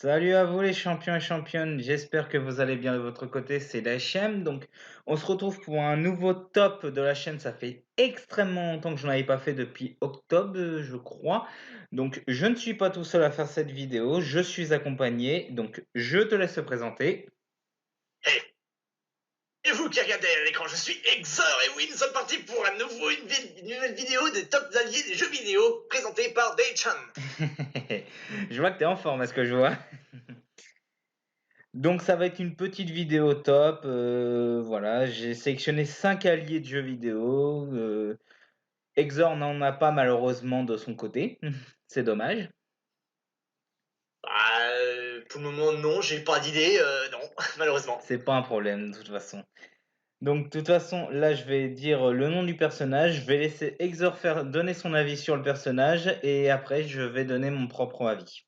Salut à vous les champions et championnes, j'espère que vous allez bien de votre côté, c'est la chaîne. Donc on se retrouve pour un nouveau top de la chaîne, ça fait extrêmement longtemps que je n'en avais pas fait depuis octobre, je crois. Donc je ne suis pas tout seul à faire cette vidéo, je suis accompagné, donc je te laisse te présenter. Hey, et vous qui regardez à l'écran, je suis Exor et oui, nous sommes partis pour une nouvelle vidéo des tops alliés des jeux vidéo présentée par Day-chan. Je vois que tu es en forme à ce que je vois. Donc ça va être une petite vidéo top, voilà, j'ai sélectionné 5 alliés de jeux vidéo. Exor n'en a pas malheureusement de son côté, c'est dommage. Pour le moment, non, j'ai pas d'idée, non, malheureusement. C'est pas un problème de toute façon. Donc de toute façon, là je vais dire le nom du personnage, je vais laisser Exor donner son avis sur le personnage et après je vais donner mon propre avis.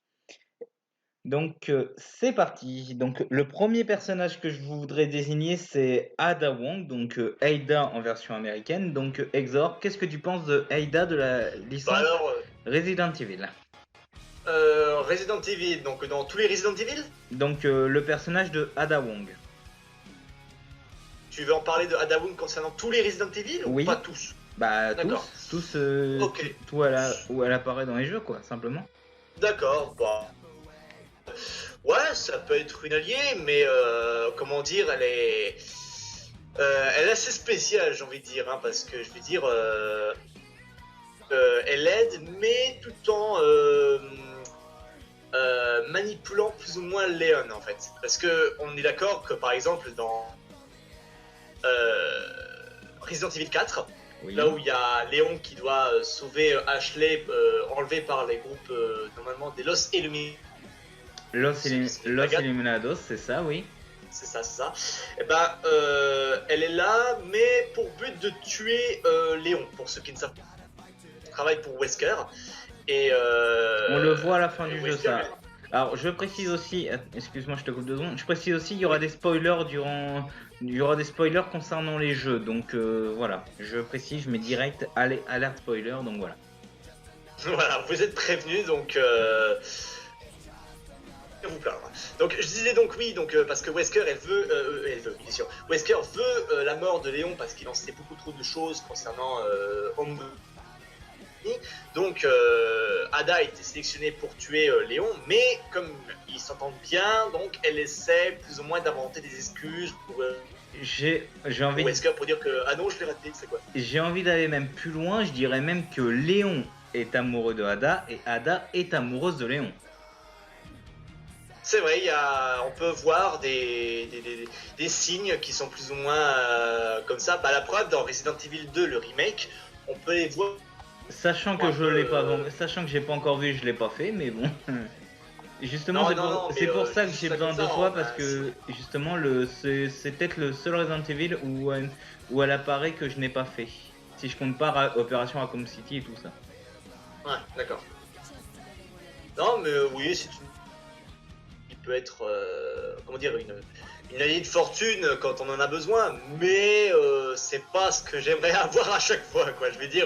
Donc c'est parti. Donc le premier personnage que je voudrais désigner c'est Ada Wong, donc Ada en version américaine. Donc Exor, qu'est-ce que tu penses de Ada de la Bah licence alors, Resident Evil? Resident Evil, donc dans tous les Resident Evil, Donc le personnage de Ada Wong. tu veux en parler de Ada Wong concernant tous les Resident Evil ou pas Oui, tous? bah D'accord. tous, Ok. tout où elle apparaît dans les jeux quoi, simplement. D'accord, bah. Ouais, ça peut être une alliée, mais comment dire, elle est assez spéciale, j'ai envie de dire, hein, parce que je veux dire, elle aide, mais tout en manipulant plus ou moins Léon, en fait. Parce que on est d'accord que, par exemple, dans Resident Evil 4, Oui. là où il y a Léon qui doit sauver Ashley, enlevé par les groupes, normalement, des Los Illuminati. Los Illuminados, c'est ça, oui. C'est ça, c'est ça. Et ben, elle est là, mais pour but de tuer Léon, pour ceux qui ne savent pas. Elle travaille pour Wesker. Et On le voit à la fin du jeu, Wesker, ça. Alors, je précise aussi, excuse-moi, je te coupe 2 secondes. Je précise aussi, il y aura des spoilers il y aura des spoilers concernant les jeux. Donc voilà, je précise, je mets direct alerte spoiler. Donc voilà. voilà, vous êtes prévenus, donc vous plaindre. Donc je disais donc oui, donc parce que Wesker elle veut, bien sûr. Wesker veut la mort de Léon parce qu'il en sait beaucoup trop de choses concernant Ombu. Donc Ada a été sélectionnée pour tuer Léon, mais comme ils s'entendent bien, donc elle essaie plus ou moins d'inventer des excuses pour J'ai envie Wesker pour dire que ah non je l'ai raté, c'est quoi. j'ai envie d'aller même plus loin. Je dirais même que Léon est amoureux de Ada et Ada est amoureuse de Léon. C'est vrai, on peut voir des signes qui sont plus ou moins comme ça. Bah, la preuve, dans Resident Evil 2, le remake, on peut les voir. Sachant que je l'ai pas, sachant que j'ai pas encore vu, je l'ai pas fait, mais bon. Justement, c'est pour ça que j'ai besoin de toi parce que justement c'est peut-être le seul Resident Evil où elle apparaît que je n'ai pas fait. Si je compte pas Opération Raccoon City et tout ça. Ouais, d'accord. Non, mais oui, c'est une. Il peut être, comment dire, une alliée de fortune quand on en a besoin, mais c'est pas ce que j'aimerais avoir à chaque fois, quoi. Je veux dire.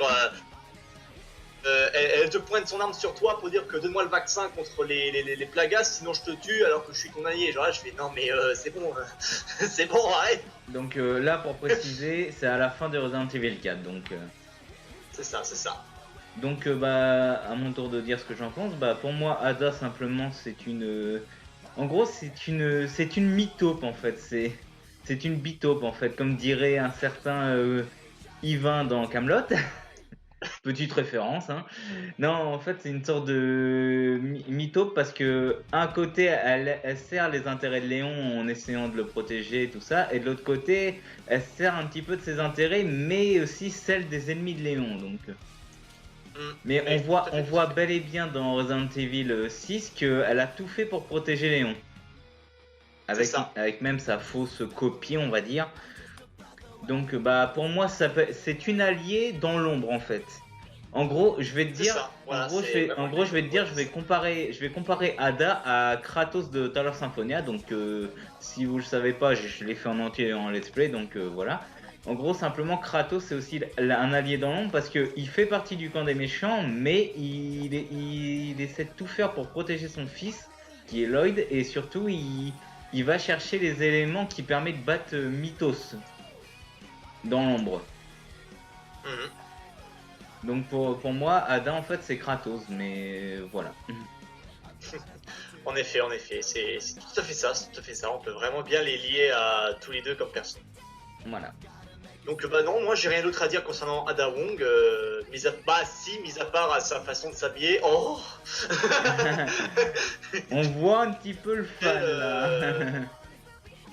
Elle te pointe son arme sur toi pour dire que donne-moi le vaccin contre les plagas, sinon je te tue alors que je suis ton allié. Genre là, je fais non, mais c'est bon, c'est bon, arrête. Donc là, pour préciser, c'est à la fin de Resident Evil 4. Donc, c'est ça, c'est ça. Donc, bah, à mon tour de dire ce que j'en pense. Bah, pour moi, Ada, simplement, c'est une. En gros, c'est une mythope en fait. C'est une bitope en fait, comme dirait un certain Yvain dans Camelot. Petite référence, hein. Non, en fait, c'est une sorte de mythope parce que un côté, elle sert les intérêts de Léon en essayant de le protéger et tout ça, et de l'autre côté, elle sert un petit peu de ses intérêts, mais aussi celle des ennemis de Léon. Donc, mais on voit bel et bien dans Resident Evil 6 qu'elle a tout fait pour protéger Léon, avec même sa fausse copie, on va dire. Donc bah pour moi c'est une alliée dans l'ombre en fait. En gros, je vais te dire, voilà, je vais comparer Ada à Kratos de Talos Symphonia. Donc si vous le savez pas, je l'ai fait en entier en let's play, donc voilà. En gros, simplement Kratos c'est aussi un allié dans l'ombre parce que il fait partie du camp des méchants, mais il essaie de tout faire pour protéger son fils qui est Lloyd, et surtout il va chercher les éléments qui permettent de battre Mythos dans l'ombre. Donc pour moi, Ada en fait c'est Kratos, mais voilà. En effet, c'est tout à fait ça, on peut vraiment bien les lier à tous les deux comme personne. Voilà. Donc bah non, moi j'ai rien d'autre à dire concernant Ada Wong, mis à part à sa façon de s'habiller. Oh On voit un petit peu le fan là.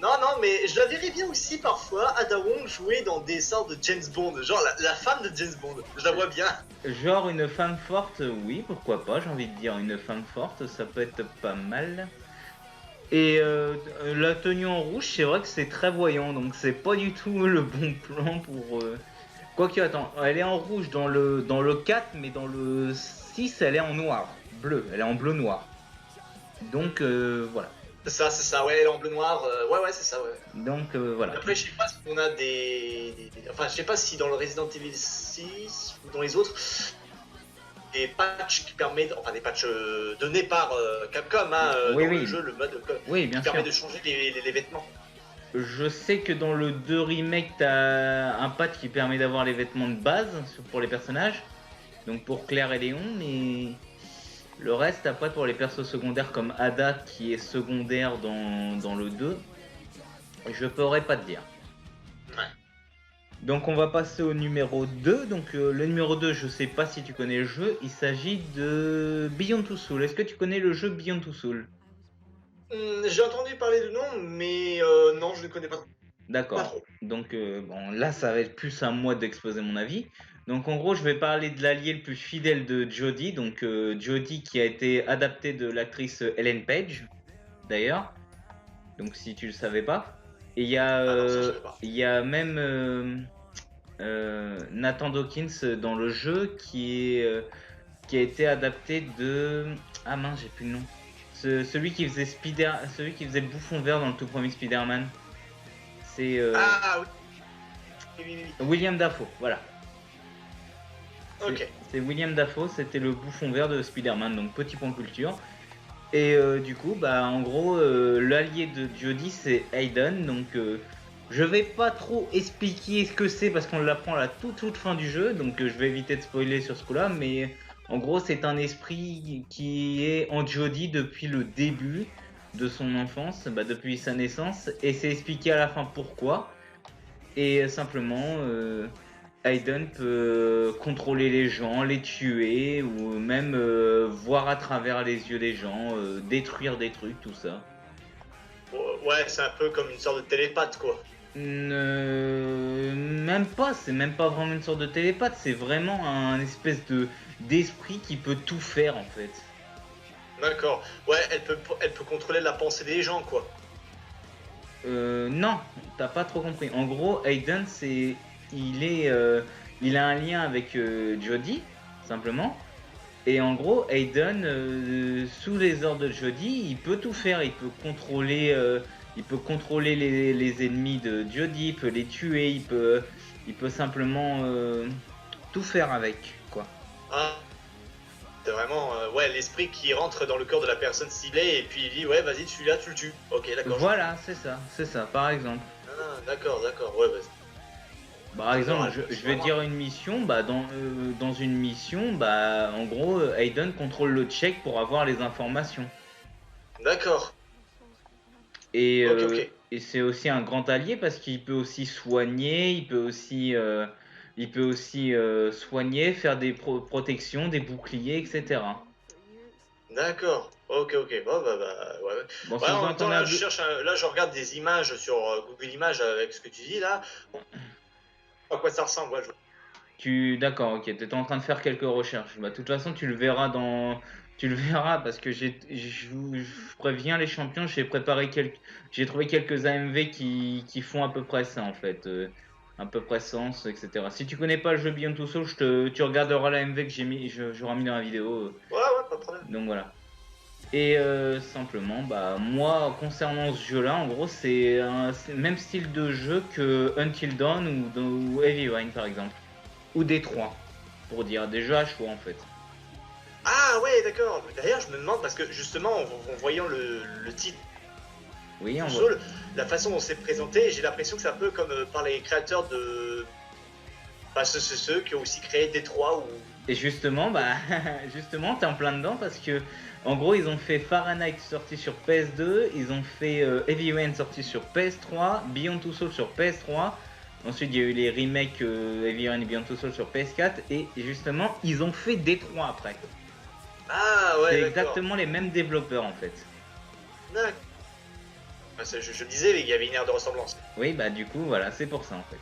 Non, mais je la verrais bien aussi parfois, Ada Wong jouer dans des sortes de James Bond, genre la femme de James Bond, je la vois bien. Genre une femme forte, oui, pourquoi pas, j'ai envie de dire une femme forte, ça peut être pas mal. Et la tenue en rouge, c'est vrai que c'est très voyant, donc c'est pas du tout le bon plan pour... Quoique, attends, elle est en rouge dans le 4, mais dans le 6, elle est en noir, bleu, elle est en bleu-noir. Donc voilà. C'est ça, ouais, elle est en bleu-noir, ouais, c'est ça, ouais. Donc voilà. Après, je sais pas si on a Enfin, je sais pas si dans le Resident Evil 6 ou dans les autres, des patchs qui permettent, enfin des patchs donnés par Capcom, hein, oui, dans oui. le jeu, le mode oui, bien qui sûr. permet de changer les vêtements. Je sais que dans le 2 remake, t'as un patch qui permet d'avoir les vêtements de base pour les personnages, donc pour Claire et Léon, mais le reste, après pour les persos secondaires comme Ada qui est secondaire dans le 2, je pourrais pas te dire. Ouais. Donc on va passer au numéro 2. Donc le numéro 2, je sais pas si tu connais le jeu, il s'agit de Beyond Two Souls. Est-ce que tu connais le jeu Beyond Two Souls? J'ai entendu parler de nom, mais non, je ne connais pas. D'accord. Donc bon, là ça va être plus à moi d'exposer mon avis. Donc en gros, je vais parler de l'allié le plus fidèle de Jodie. Donc Jodie qui a été adaptée de l'actrice Ellen Page, d'ailleurs. Donc si tu le savais pas. Et il y a même Nathan Dawkins dans le jeu qui a été adapté de... Ah mince, j'ai plus le nom. Celui qui faisait le bouffon vert dans le tout premier Spider-Man. C'est Ah oui. William Dafoe, voilà. Ok. C'est William Dafoe, c'était le bouffon vert de Spider-Man, donc petit point culture. Et du coup, bah en gros, l'allié de Jodie c'est Aiden, donc je vais pas trop expliquer ce que c'est parce qu'on l'apprend à la toute fin du jeu, donc je vais éviter de spoiler sur ce coup-là, mais en gros c'est un esprit qui est en Jodie depuis le début de son enfance, bah, depuis sa naissance, et c'est expliqué à la fin pourquoi. Et simplement, Aiden peut contrôler les gens, les tuer, ou même voir à travers les yeux des gens, détruire des trucs, tout ça. Ouais, c'est un peu comme une sorte de télépathe, quoi. Même pas, c'est même pas vraiment une sorte de télépathe, c'est vraiment un espèce d'esprit qui peut tout faire en fait. D'accord. Ouais, elle peut contrôler la pensée des gens, quoi. Non, t'as pas trop compris. En gros, Aiden, il a un lien avec Jodie, simplement. Et en gros, Aiden, sous les ordres de Jodie, il peut tout faire. Il peut contrôler les ennemis de Jodie, il peut les tuer, il peut simplement tout faire avec, quoi. Ah. C'est vraiment l'esprit qui rentre dans le corps de la personne ciblée et puis il dit ouais vas-y celui-là tu le tues. Ok d'accord. Voilà, c'est ça, par exemple. Ah d'accord, ouais vas-y. Par exemple, je vais dire une mission, bah dans une mission, bah en gros Aiden contrôle le check pour avoir les informations. D'accord. Et, ok. Et c'est aussi un grand allié parce qu'il peut aussi soigner, il peut aussi soigner, faire des protections, des boucliers, etc. D'accord. Ok. Bon ouais. Bon, Ouais, en même temps là je regarde des images sur Google Images avec ce que tu dis là. À quoi ça ressemble D'accord, ok, t'étais en train de faire quelques recherches. Bah, de toute façon, tu le verras parce que je préviens les champions, j'ai trouvé quelques AMV qui font à peu près ça en fait, à peu près sens, etc. Si tu connais pas le jeu Beyond Two Souls, tu regarderas l'AMV que j'aurai mis dans la vidéo. Ouais, pas de problème. Donc voilà. Et simplement, bah moi concernant ce jeu-là, en gros, c'est le même style de jeu que Until Dawn ou Heavy Rain par exemple. Ou Détroit, pour dire des jeux à choix en fait. Ah ouais, d'accord. D'ailleurs, je me demande, parce que justement, en voyant le titre Oui, on voit. Soul, la façon dont c'est présenté, j'ai l'impression que c'est un peu comme par les créateurs de... Bah, ceux qui ont aussi créé Détroit ou... Et justement, bah, justement, t'es en plein dedans parce que, en gros, ils ont fait Fahrenheit sorti sur PS2, ils ont fait Heavy Rain sorti sur PS3, Beyond Two Souls sur PS3. Ensuite, il y a eu les remakes Heavy Rain et Beyond Two Souls sur PS4. Et justement, ils ont fait Détroit après. Ah ouais, C'est d'accord. exactement les mêmes développeurs en fait. D'accord. Bah, je me disais, il y avait une aire de ressemblance. Oui, bah du coup, voilà, c'est pour ça en fait.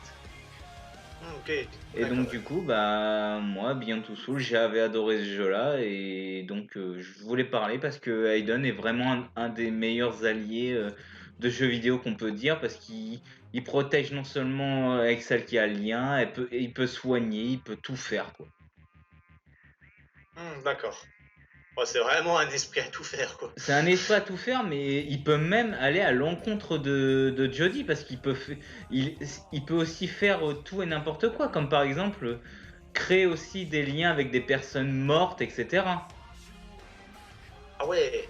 Ok. Et D'accord, donc du coup, bah moi, Beyond Two Souls, j'avais adoré ce jeu-là et donc je voulais parler parce que Aiden est vraiment un des meilleurs alliés de jeux vidéo qu'on peut dire parce qu'il protège non seulement avec celle qui a le lien, il peut soigner, il peut tout faire quoi. d'accord. Ouais, c'est vraiment un esprit à tout faire, quoi. C'est un esprit à tout faire, mais il peut même aller à l'encontre de Jody parce il, il peut aussi faire tout et n'importe quoi, comme par exemple créer aussi des liens avec des personnes mortes, etc. Ah ouais.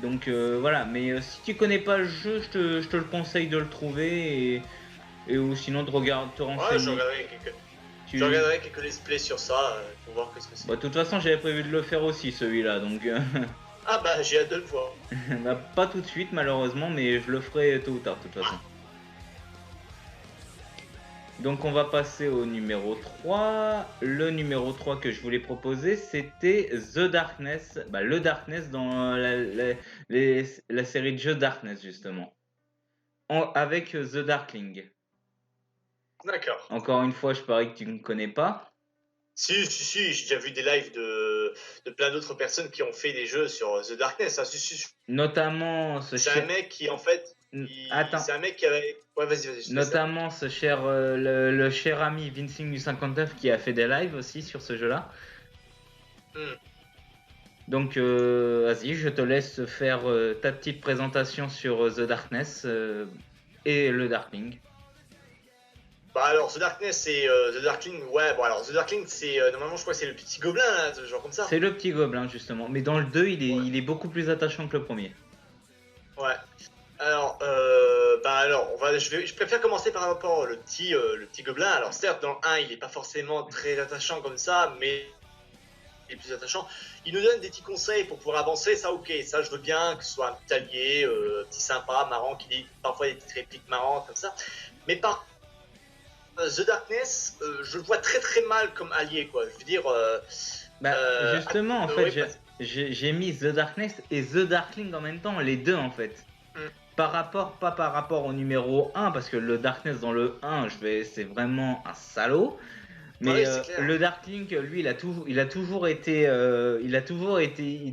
Donc voilà, mais si tu connais pas le jeu, je te le conseille de le trouver ou sinon te Ouais, renseigner. je Tu... regarderai quelques let's play sur ça pour voir qu'est-ce que c'est. Bah, de toute façon, j'avais prévu de le faire aussi celui-là, donc Ah bah, j'ai hâte de le voir. bah, pas tout de suite malheureusement, mais je le ferai tôt ou tard de toute façon. Donc on va passer au numéro 3. Le numéro 3 que je voulais proposer, c'était The Darkness. Bah, le Darkness dans la série de jeux Darkness, justement. Avec The Darkling. D'accord. Encore une fois, je parie que tu ne connais pas. Si, j'ai déjà vu des lives de plein d'autres personnes qui ont fait des jeux sur The Darkness. Hein. Si. Notamment ce C'est un cher... mec qui, en fait, Attends. c'est un mec qui avait... Ouais, vas-y, je te laisse terminer. Notamment ce cher, le cher ami Vincing du 59 qui a fait des lives aussi sur ce jeu-là. Donc, vas-y, je te laisse faire ta petite présentation sur The Darkness et le Darkling. Bah alors, The Darkness et The Darkling, ouais, bon alors, The Darkling, c'est, normalement, je crois que c'est le petit gobelin, là, genre comme ça. C'est le petit gobelin, justement. Mais dans le 2, Ouais. il est beaucoup plus attachant que le premier. Ouais. Alors, bah alors, je préfère commencer par rapport le petit gobelin. Alors, certes, dans le 1, il est pas forcément très attachant comme ça, mais il est plus attachant. Il nous donne des petits conseils pour pouvoir avancer, ça, ok, ça, je veux bien, que ce soit un petit allié, petit sympa, marrant, qui dit parfois des petites répliques marrantes comme ça. Mais par The Darkness, je le vois très très mal comme allié, quoi. Je veux dire. Bah, justement, en fait, Oui, j'ai mis The Darkness et The Darkling en même temps, les deux en fait. Pas par rapport au numéro 1, parce que le Darkness dans le 1, c'est vraiment un salaud. Mais oui, c'est clair. le Darkling, lui, il a toujours été,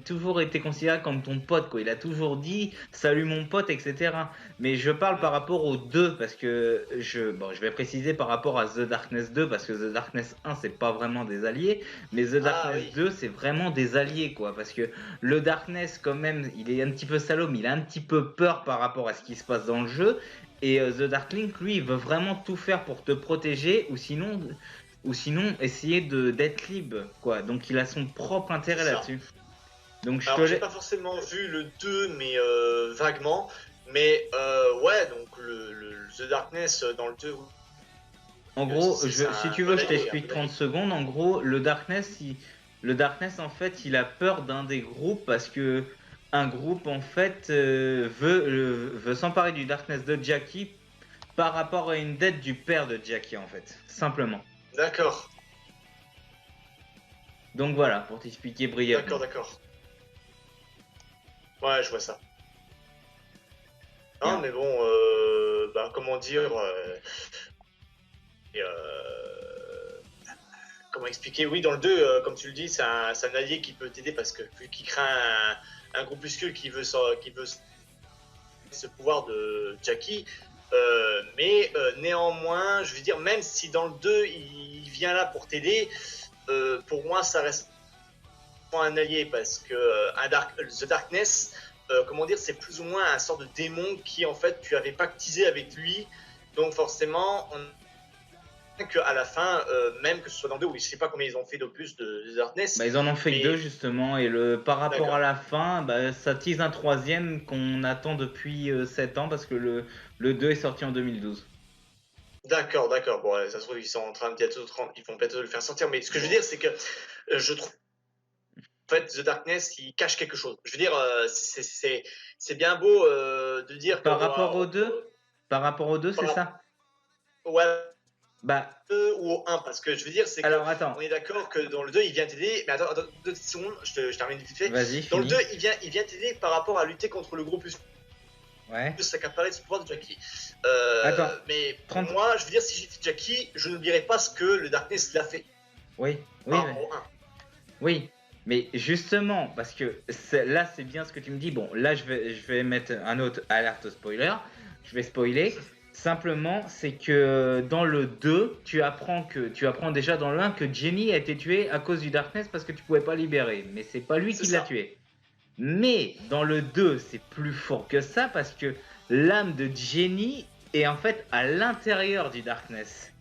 toujours été considéré comme ton pote, quoi. Il a toujours dit salut mon pote, etc. Mais je parle par rapport aux deux, parce que je vais préciser par rapport à The Darkness 2, parce que The Darkness 1, c'est pas vraiment des alliés, mais The Darkness Oui. 2, c'est vraiment des alliés, quoi. Parce que le Darkness, quand même, il est un petit peu salaud, mais il a un petit peu peur par rapport à ce qui se passe dans le jeu. Et The Darkling, lui, il veut vraiment tout faire pour te protéger, ou sinon essayer d'être libre, quoi. Donc il a son propre intérêt là-dessus. Donc alors j'ai pas forcément vu le 2, mais vaguement. Mais ouais, donc The Darkness dans le 2. En gros, si tu veux, je allié, t'explique 30 secondes. En gros, le Darkness, en fait, il a peur d'un des groupes parce que un groupe, en fait, veut s'emparer du Darkness de Jackie par rapport à une dette du père de Jackie, en fait. Simplement. D'accord. Donc voilà, pour t'expliquer brièvement. D'accord. Ouais, je vois ça. Non, Bien. mais bon, bah, comment dire. Comment expliquer. Oui, dans le 2, comme tu le dis, c'est un allié qui peut t'aider parce que vu qu'il craint un groupuscule qui veut ce pouvoir de Jackie. Mais néanmoins, je veux dire, même si dans le 2, il vient là pour t'aider, pour moi, ça reste pas un allié parce que The Darkness, comment dire, c'est plus ou moins un sort de démon qui, en fait, tu avais pactisé avec lui. Donc, forcément, qu'à la fin, même que ce soit dans le 2, ou je sais pas combien ils ont fait d'opus de Darkness. Bah, ils en ont fait que mais- 2 justement, et par rapport D'accord. à la fin, bah, ça tease un troisième qu'on attend depuis 7 ans parce que le 2 est sorti en 2012. D'accord, d'accord. Bon, ça se trouve, ils sont en train de bientôt, ils vont bientôt le faire sortir. Mais ce que je veux dire, c'est que je trouve, en fait, The Darkness, il cache quelque chose. Je veux dire, c'est bien beau de dire que. Par rapport aux deux, c'est par- ça? Ouais, Bah, 2 ou au 1, parce que je veux dire, c'est que alors attends, on est d'accord que dans le 2, il vient t'aider. Mais attends, 2 secondes, je termine vite fait. vas-y, Dans le finis. 2, il vient t'aider par rapport à lutter contre le gros plus Ouais. s'accaparer de ce pouvoir de Jackie. Attends, Mais pour 30 moi, je veux dire, si j'étais Jackie, je n'oublierais pas ce que le Darkness l'a fait Oui, oui, par rapport au 1. oui. Mais justement, parce que là, c'est bien ce que tu me dis. Bon, là, je vais mettre un autre alerte spoiler. Je vais spoiler. Simplement, c'est que dans le 2, tu apprends déjà dans le 1 que Jenny a été tuée à cause du Darkness parce que tu pouvais pas libérer. Mais c'est pas lui C'est qui l'a ça. tué. Mais dans le 2, c'est plus fort que ça parce que l'âme de Jenny est en fait à l'intérieur du Darkness.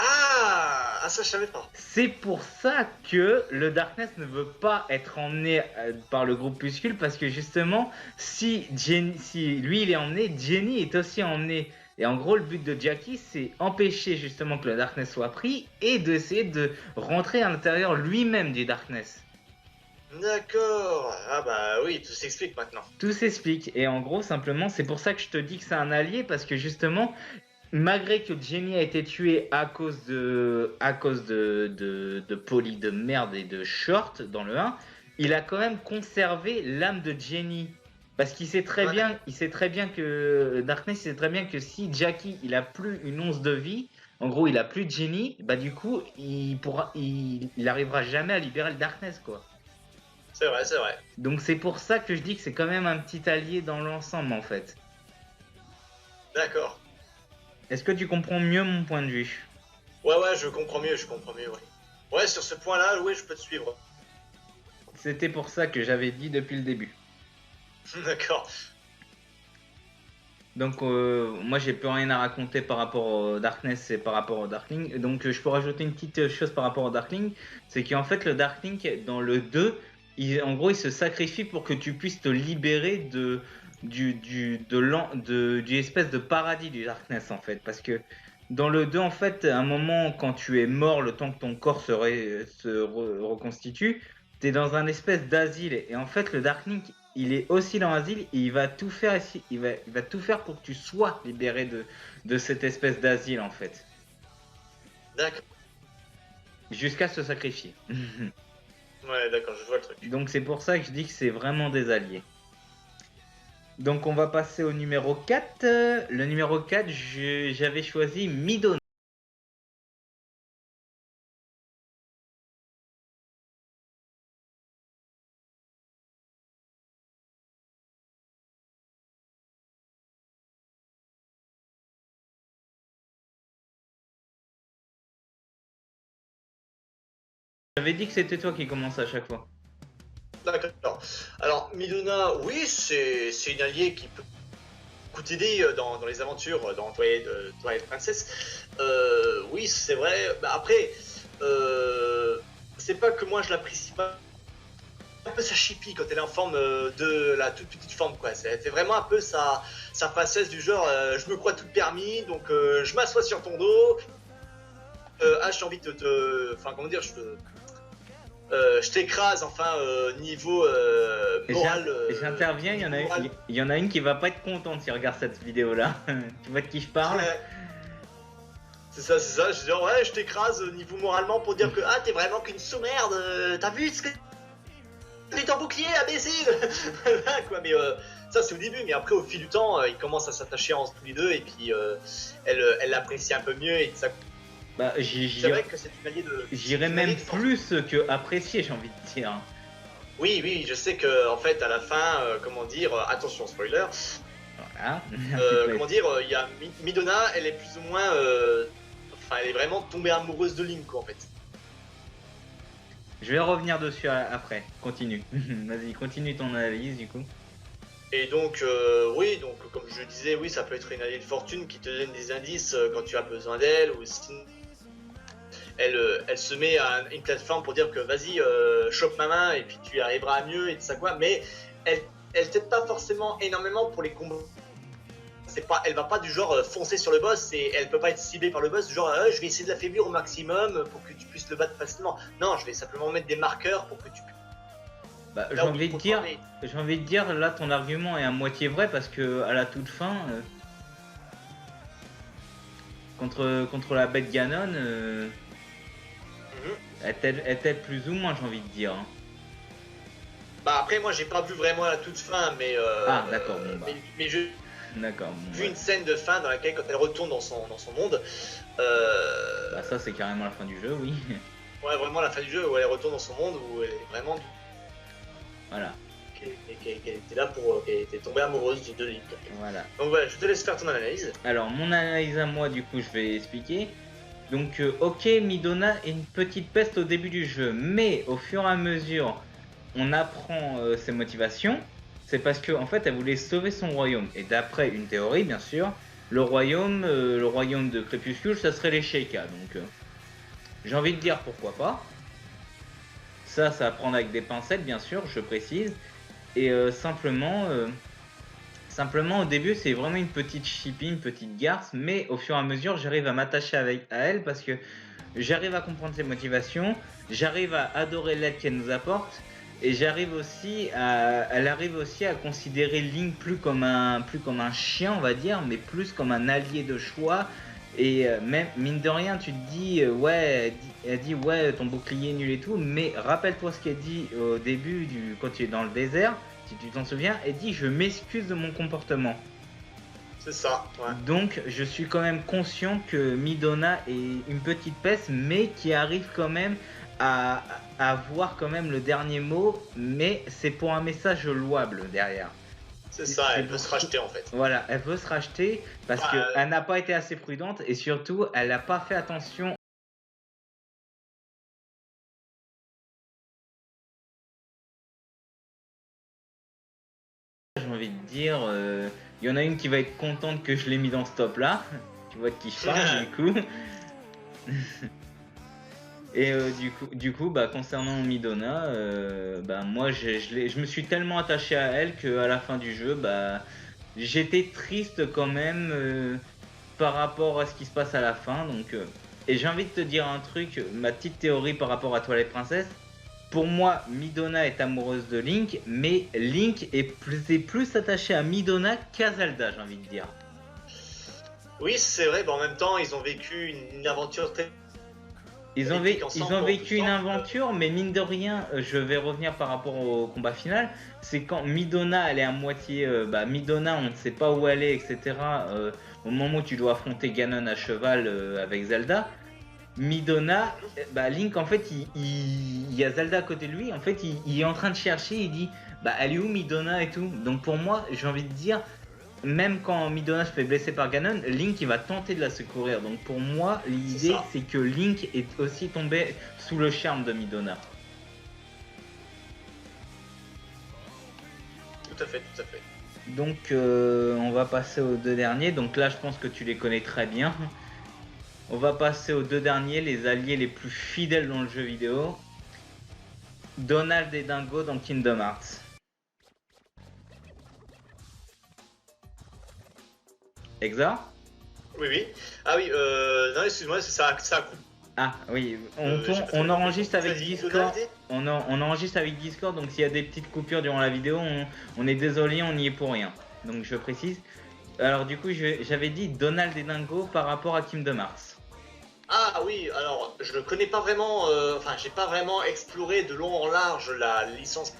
Ah, ça, je savais pas. C'est pour ça que le Darkness ne veut pas être emmené par le groupuscule parce que justement, si lui il est emmené, Jenny est aussi emmenée. Et en gros, le but de Jackie, c'est empêcher justement que le Darkness soit pris et d'essayer de rentrer à l'intérieur lui-même du Darkness. D'accord. Ah bah oui, tout s'explique maintenant. Tout s'explique. Et en gros, simplement, c'est pour ça que je te dis que c'est un allié parce que justement, malgré que Jenny a été tuée à cause de Polly de merde et de Short dans le 1, il a quand même conservé l'âme de Jenny. Parce qu'il sait très Ouais. bien, que Darkness sait très bien que si Jackie il a plus une once de vie, en gros il a plus de Jenny, bah du coup il arrivera jamais à libérer le Darkness quoi. C'est vrai, c'est vrai. Donc c'est pour ça que je dis que c'est quand même un petit allié dans l'ensemble en fait. D'accord. Est-ce que tu comprends mieux mon point de vue? Ouais, je comprends mieux, ouais. Ouais, sur ce point-là, oui, je peux te suivre. C'était pour ça que j'avais dit depuis le début. D'accord. Donc moi j'ai plus rien à raconter par rapport au Darkness et par rapport au Darkling. Donc je peux rajouter une petite chose par rapport au Darkling, c'est qu'en fait le Darkling dans le 2, en gros il se sacrifie pour que tu puisses te libérer du espèce de paradis du Darkness en fait. Parce que dans le 2 en fait, à un moment quand tu es mort, le temps que ton corps reconstitue, tu es dans un espèce d'asile. Et en fait le Darkling il est aussi dans l'asile et il va tout faire il va tout faire pour que tu sois libéré de cette espèce d'asile en fait. D'accord. Jusqu'à se sacrifier. Ouais, d'accord, je vois le truc. Donc c'est pour ça que je dis que c'est vraiment des alliés. Donc on va passer au numéro 4. Le numéro 4, j'avais choisi Midona. J'avais dit que c'était toi qui commençais à chaque fois. D'accord. Alors, Midona, oui, c'est une alliée qui peut t'aider dans les aventures dans Twilight Princess. Oui, c'est vrai. Bah, après, c'est pas que moi je l'apprécie pas. Un peu sa chippie quand elle est en forme de la toute petite forme, quoi. Elle fait vraiment un peu sa princesse du genre je me crois tout permis, donc je m'assois sur ton dos. J'ai envie de te. Enfin, comment dire, je t'écrase, enfin, niveau moral. J'interviens, il y en a une qui va pas être contente si elle regarde cette vidéo là. Tu vois de qui je parle? C'est ça, je dis ouais, je t'écrase niveau moralement pour dire que ah, t'es vraiment qu'une sous-merde, t'as vu ce que. Les en bouclier, imbécile. Quoi, mais ça c'est au début, mais après au fil du temps, ils commencent à s'attacher entre tous les deux et puis elle l'apprécie un peu mieux et ça. Bah, c'est vrai que c'est une alliée de. J'irais même plus que apprécier, j'ai envie de dire. Oui, je sais que en fait à la fin, comment dire, attention spoiler. Voilà. Comment dire, il y a Midona, elle est plus ou moins, enfin elle est vraiment tombée amoureuse de Link quoi en fait. Je vais revenir dessus après. Continue. Vas-y, continue ton analyse du coup. Et donc, oui, donc comme je disais, oui, ça peut être une alliée de fortune qui te donne des indices quand tu as besoin d'elle, ou sinon elle se met à une plateforme pour dire que vas-y, chope ma main et puis tu y arriveras à mieux et tout ça quoi. Mais elle t'aide pas forcément énormément pour les combats. C'est pas, elle va pas du genre foncer sur le boss et elle peut pas être ciblée par le boss du genre je vais essayer de l'affaiblir au maximum pour que tu puisses le battre facilement. Non, je vais simplement mettre des marqueurs pour que tu puisses. Bah, j'ai envie de dire, là ton argument est à moitié vrai parce que à la toute fin, contre la bête Ganon, elle t'aide plus ou moins, j'ai envie de dire. Hein. Bah après moi j'ai pas vu vraiment à la toute fin, mais ah d'accord. Bon, bah. mais je d'accord. Bon, vu une scène de fin dans laquelle quand elle retourne dans son monde. Bah ça c'est carrément la fin du jeu, oui. Ouais, vraiment la fin du jeu où elle retourne dans son monde où elle est vraiment. Voilà. Qu'elle était là pour. Qu'elle était tombée amoureuse de Link. Voilà. Donc voilà, je te laisse faire ton analyse. Alors mon analyse à moi du coup je vais expliquer. Donc ok, Midona est une petite peste au début du jeu, mais au fur et à mesure on apprend ses motivations. C'est parce qu'en fait elle voulait sauver son royaume. Et d'après une théorie bien sûr, le royaume de Crépuscule ça serait les Sheikah. Donc j'ai envie de dire pourquoi pas. Ça à prendre avec des pincettes bien sûr, je précise. Et simplement au début c'est vraiment une petite chippie, une petite garce. Mais au fur et à mesure j'arrive à m'attacher à elle parce que j'arrive à comprendre ses motivations. J'arrive à adorer l'aide qu'elle nous apporte. Et elle arrive aussi à considérer Link plus comme un chien on va dire, mais plus comme un allié de choix. Et même mine de rien tu te dis ouais, elle dit ouais ton bouclier est nul et tout, mais rappelle-toi ce qu'elle dit au début quand tu es dans le désert, si tu t'en souviens, elle dit je m'excuse de mon comportement. C'est ça, ouais. Donc je suis quand même conscient que Midona est une petite peste, mais qui arrive quand même à avoir quand même le dernier mot, mais c'est pour un message louable derrière. C'est ça, elle veut se racheter en fait. Voilà, elle veut se racheter parce qu'elle n'a pas été assez prudente et surtout elle n'a pas fait attention. J'ai envie de dire, y en a une qui va être contente que je l'ai mis dans ce top là. Tu vois de qui je parle du coup. Et du coup, bah, concernant Midona, bah, moi je me suis tellement attaché à elle qu'à la fin du jeu, bah, j'étais triste quand même par rapport à ce qui se passe à la fin. Donc, et j'ai envie de te dire un truc, ma petite théorie par rapport à Twilight Princess. Pour moi, Midona est amoureuse de Link, mais Link est plus attaché à Midona qu'à Zelda, j'ai envie de dire. Oui, c'est vrai, mais en même temps, ils ont vécu une aventure très. Ils ont vécu une aventure, mais mine de rien, je vais revenir par rapport au combat final. C'est quand Midona, elle est à moitié. Midona, on ne sait pas où elle est, etc. Au moment où tu dois affronter Ganon à cheval avec Zelda. Midona, Link, en fait, il y a Zelda à côté de lui. En fait, il est en train de chercher. Il dit elle est où Midona et tout. Donc pour moi, j'ai envie de dire. Même quand Midona se fait blesser par Ganon, Link il va tenter de la secourir. Donc pour moi, l'idée c'est que Link est aussi tombé sous le charme de Midona. Tout à fait, tout à fait. Donc on va passer aux deux derniers. Donc là je pense que tu les connais très bien. On va passer aux deux derniers, les alliés les plus fidèles dans le jeu vidéo. Donald et Dingo dans Kingdom Hearts. Exor ? Oui. Ah oui, non, excuse-moi, ça coupe. Ah oui, on enregistre avec Discord. On enregistre avec Discord, donc s'il y a des petites coupures durant la vidéo, on est désolé, on n'y est pour rien. Donc je précise. Alors du coup, j'avais dit Donald et Dingo par rapport à Kingdom Hearts. Ah oui, alors je ne connais pas vraiment, j'ai pas vraiment exploré de long en large la licence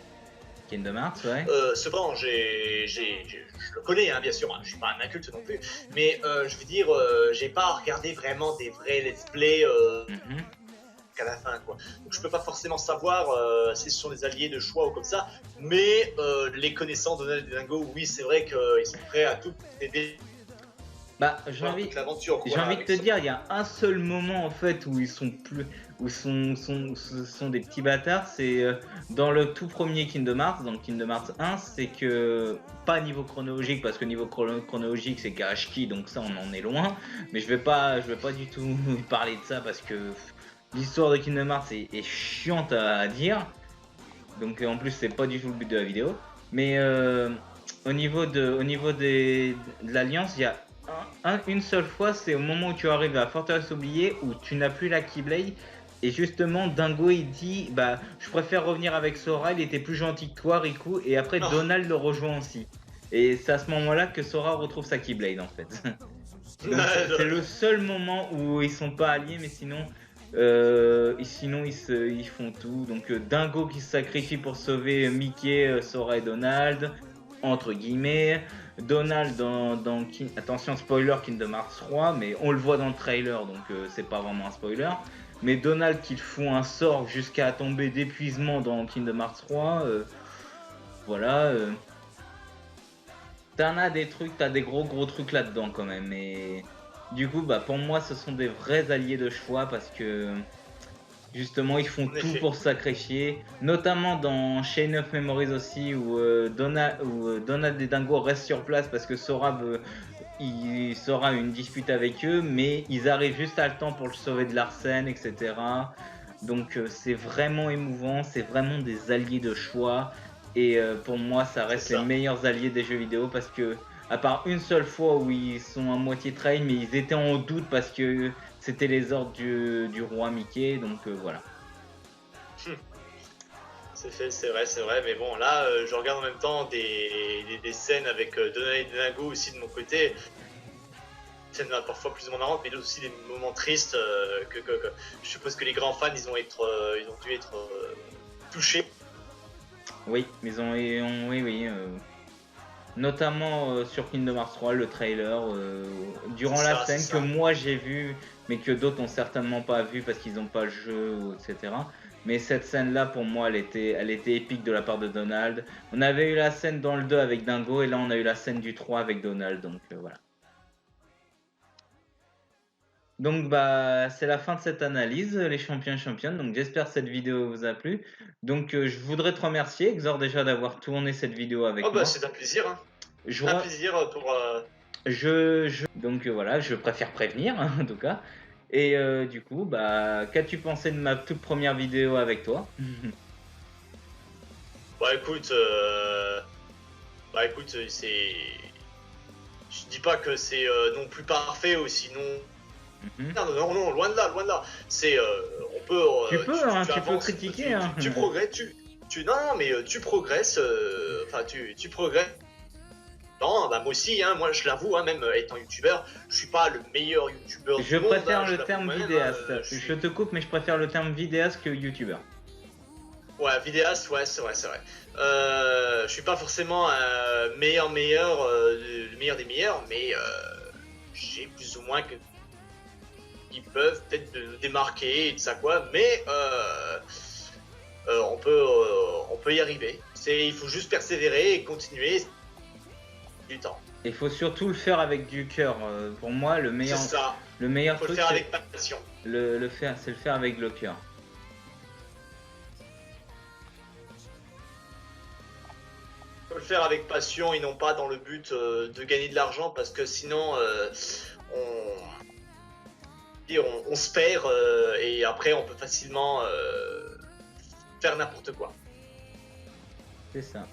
Kingdom Hearts, ouais. Cependant, je le connais, hein, bien sûr, hein, je suis pas un inculte non plus, mais je veux dire, j'ai pas regardé vraiment des vrais let's play qu'à la fin, quoi. Donc je peux pas forcément savoir si ce sont des alliés de choix ou comme ça, mais les connaissants de Donald et Dingo, oui, c'est vrai qu'ils sont prêts à tout aider Bah, voir toute l'aventure, j'ai quoi. envie de Avec te son- dire, il y a un seul moment en fait où ils sont plus, ce sont des petits bâtards. C'est dans le tout premier Kingdom Hearts, dans Kingdom Hearts 1, c'est que pas niveau chronologique parce que niveau chronologique c'est Karashki, donc ça on en est loin. Mais je vais pas du tout parler de ça parce que l'histoire de Kingdom Hearts est chiante à dire. Donc en plus c'est pas du tout le but de la vidéo. Mais au niveau de l'Alliance, il y a une seule fois, c'est au moment où tu arrives à Forteresse Oubliée où tu n'as plus la Keyblade. Et justement, Dingo il dit bah je préfère revenir avec Sora, il était plus gentil que toi, Riku. Et après Oh. Donald le rejoint aussi. Et c'est à ce moment-là que Sora retrouve sa Keyblade en fait. Donc c'est le seul moment où ils sont pas alliés, mais sinon ils font tout. Donc Dingo qui se sacrifie pour sauver Mickey, Sora et Donald, entre guillemets. Donald attention spoiler Kingdom Hearts 3, mais on le voit dans le trailer, donc c'est pas vraiment un spoiler. Mais Donald qui fout un sort jusqu'à tomber d'épuisement dans Kingdom Hearts 3, voilà. T'en as des trucs, t'as des gros trucs là-dedans quand même. Et du coup, bah pour moi, ce sont des vrais alliés de choix parce que justement, ils font tout pour se sacrifier, notamment dans Chain of Memories aussi, où Donald et Dingo restent sur place parce que Sora a une dispute avec eux, mais ils arrivent juste à le temps pour le sauver de Larsen, etc. Donc c'est vraiment émouvant, c'est vraiment des alliés de choix, et pour moi, ça reste les meilleurs alliés des jeux vidéo parce que, à part une seule fois où ils sont à moitié trahi, mais ils étaient en doute parce que c'était les ordres du roi Mickey, donc voilà. C'est vrai, mais bon, là, je regarde en même temps des scènes avec Donald et Dingo aussi de mon côté. Des scènes parfois plus ou moins marrantes, mais aussi des moments tristes que je suppose que les grands fans, ils ont dû être touchés. Oui, oui. Notamment sur Kingdom Hearts 3, le trailer, durant la scène que moi j'ai vu, mais que d'autres ont certainement pas vu parce qu'ils n'ont pas le jeu, etc. Mais cette scène-là, pour moi, elle était épique de la part de Donald. On avait eu la scène dans le 2 avec Dingo, et là on a eu la scène du 3 avec Donald, donc voilà. Donc bah c'est la fin de cette analyse, les champions et championnes. Donc j'espère que cette vidéo vous a plu. Donc je voudrais te remercier, Exor, déjà d'avoir tourné cette vidéo avec moi. C'est un plaisir, hein. Un plaisir pour... Donc voilà, je préfère prévenir hein, en tout cas. Et du coup, bah qu'as-tu pensé de ma toute première vidéo avec toi? Bah écoute, c'est... Je dis pas que c'est non plus parfait ou sinon... Non, loin de là. C'est, on peut... tu peux critiquer. Tu progresses, non, mais tu progresses, tu progresses. Non, bah moi aussi, hein, moi je l'avoue, hein, même étant youtubeur, je suis pas le meilleur youtubeur du monde. Je préfère le terme vidéaste. Je te coupe, mais je préfère le terme vidéaste que youtubeur. Ouais, vidéaste, ouais, c'est vrai. Je suis pas forcément le meilleur des meilleurs, mais j'ai plus ou moins que ils peuvent peut-être démarquer et tout ça quoi, mais on peut y arriver. Il faut juste persévérer et continuer du temps. Il faut surtout le faire avec du cœur. Pour moi, le meilleur faut truc, le faire avec passion. C'est le faire avec le cœur. Faut le faire avec passion et non pas dans le but de gagner de l'argent parce que sinon on se perd et après on peut facilement faire n'importe quoi. C'est ça.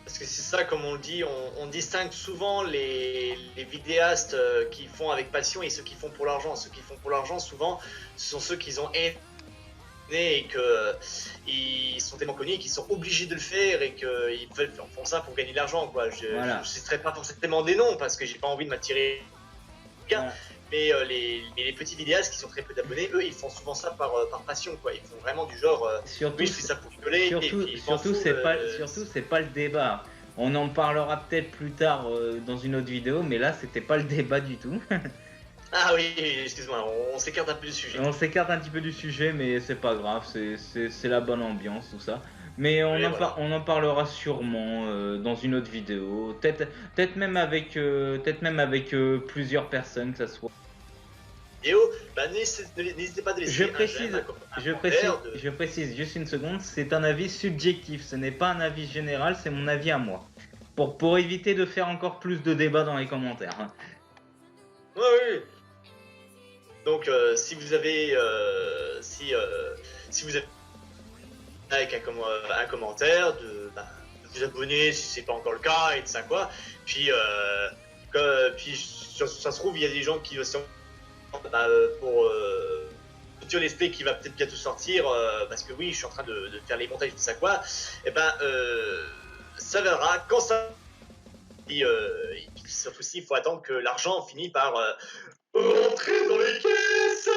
Parce que c'est ça, comme on le dit, on distingue souvent les vidéastes qui font avec passion et ceux qui font pour l'argent. Ceux qui font pour l'argent, souvent, ce sont ceux qui ont aimé et qu'ils sont tellement connus et qu'ils sont obligés de le faire et qu'ils font ça pour gagner de l'argent, quoi. Je ne citerai pas forcément des noms parce que j'ai pas envie de m'attirer. Voilà. Mais les petits vidéastes qui sont très peu d'abonnés, eux, ils font souvent ça par passion, quoi. Ils font vraiment du genre. Surtout, oui, je fais ça pour rigoler. Surtout, c'est pas le débat. On en parlera peut-être plus tard dans une autre vidéo, mais là, c'était pas le débat du tout. Ah oui, excuse-moi, on s'écarte un peu du sujet. On s'écarte un petit peu du sujet, mais c'est pas grave, c'est la bonne ambiance, tout ça. Mais Oui, voilà. on en parlera sûrement dans une autre vidéo. Peut-être même avec, plusieurs personnes, que ça soit. Vidéo, bah, n'hésitez pas de Je laisser un j'aime, précise, un commentaire. je précise juste une seconde, c'est un avis subjectif, ce n'est pas un avis général, c'est mon avis à moi. Pour éviter de faire encore plus de débats dans les commentaires, hein. Oui, oui. Donc, si vous avez, si vous avez avec un commentaire, de vous abonner si c'est pas encore le cas et de ça quoi. Puis, puis ça se trouve, il y a des gens qui sont pour Future Let's qui va peut-être bientôt sortir, parce que oui, je suis en train de faire les montages et tout ça quoi. Et ben, ça viendra quand ça. Et, sauf aussi, il faut attendre que l'argent finisse par rentrer dans les caisses.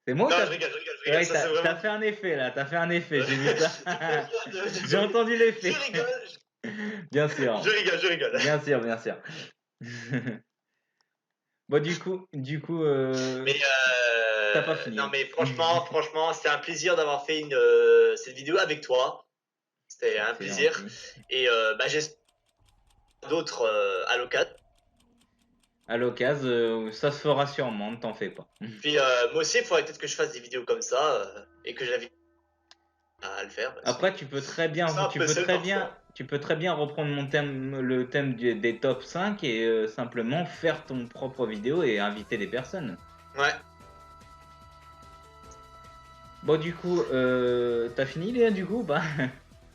C'est moi ou Non, t'as je rigole, je rigole, je ouais, rigole. Ça, c'est vraiment. t'as fait un effet là, t'as fait un effet, j'ai vu ça. J'ai Je entendu l'effet. rigole, Bien sûr, je rigole, je rigole. bien sûr, bien sûr. Bon, Mais t'as pas fini. non, hein. mais franchement, c'était un plaisir d'avoir fait cette vidéo avec toi. C'était un C'est plaisir. gentil. Et bah, j'espère d'autres à l'occasion. À l'occasion, ça se fera sûrement, ne t'en fais pas. Puis moi aussi, il faudrait peut-être que je fasse des vidéos comme ça et que j'invite à le faire. Parce Après, que tu peux très bien, c'est un peu seul parfois. tu peux très bien reprendre le thème des top 5 et simplement faire ton propre vidéo et inviter des personnes. Ouais. Bon, du coup, t'as fini, Léa, du coup, bah.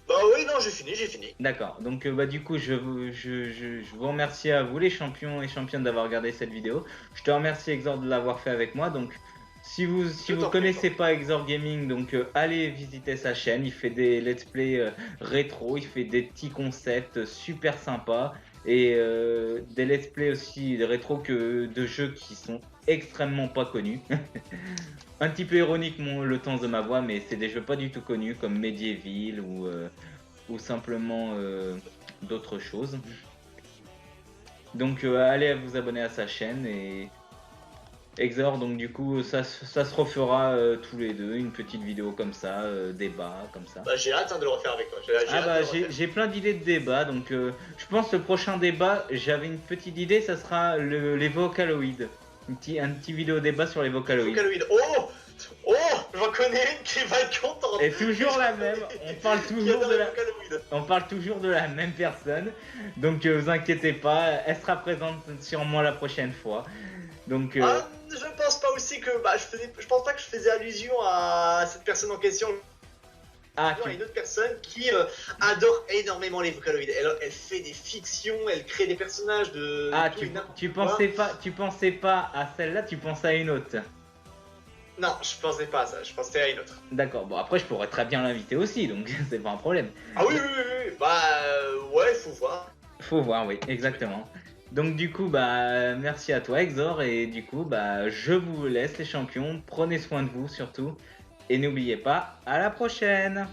Bah oui, non, j'ai fini. D'accord. Donc, bah, du coup, je vous remercie à vous, les champions et championnes, d'avoir regardé cette vidéo. Je te remercie, Exor, de l'avoir fait avec moi. Donc, si vous connaissez pas Exor Gaming, donc allez visiter sa chaîne. Il fait des let's play rétro, il fait des petits concepts super sympas et des let's play aussi rétro que de jeux qui sont extrêmement pas connus. Un petit peu ironique le temps de ma voix, mais c'est des jeux pas du tout connus comme Medieval ou simplement d'autres choses. Donc allez vous abonner à sa chaîne et Exor, donc du coup ça se refera tous les deux, une petite vidéo comme ça, débat comme ça. Bah, j'ai hâte de le refaire avec toi. J'ai plein d'idées de débat, donc je pense le prochain débat, j'avais une petite idée, ça sera les Vocaloids. Un petit vidéo débat sur les Vocaloids. Oh, j'en connais une qui va être contente. Et toujours la même, on parle toujours de la même personne, donc vous inquiétez pas, elle sera présente sûrement la prochaine fois. Donc je pense pas aussi que je pense pas que je faisais allusion à cette personne en question. Il y a une autre personne qui adore énormément les Vocaloids. Elle fait des fictions, elle crée des personnages de. Tu pensais pas à celle-là, tu pensais à une autre. Non, je pensais pas à ça, je pensais à une autre. D'accord, bon après je pourrais très bien l'inviter aussi, donc c'est pas un problème. Ah oui, bah ouais, faut voir. Faut voir, oui, exactement. Donc du coup, bah merci à toi Exor, et du coup, bah je vous laisse les champions, prenez soin de vous surtout, et n'oubliez pas, à la prochaine.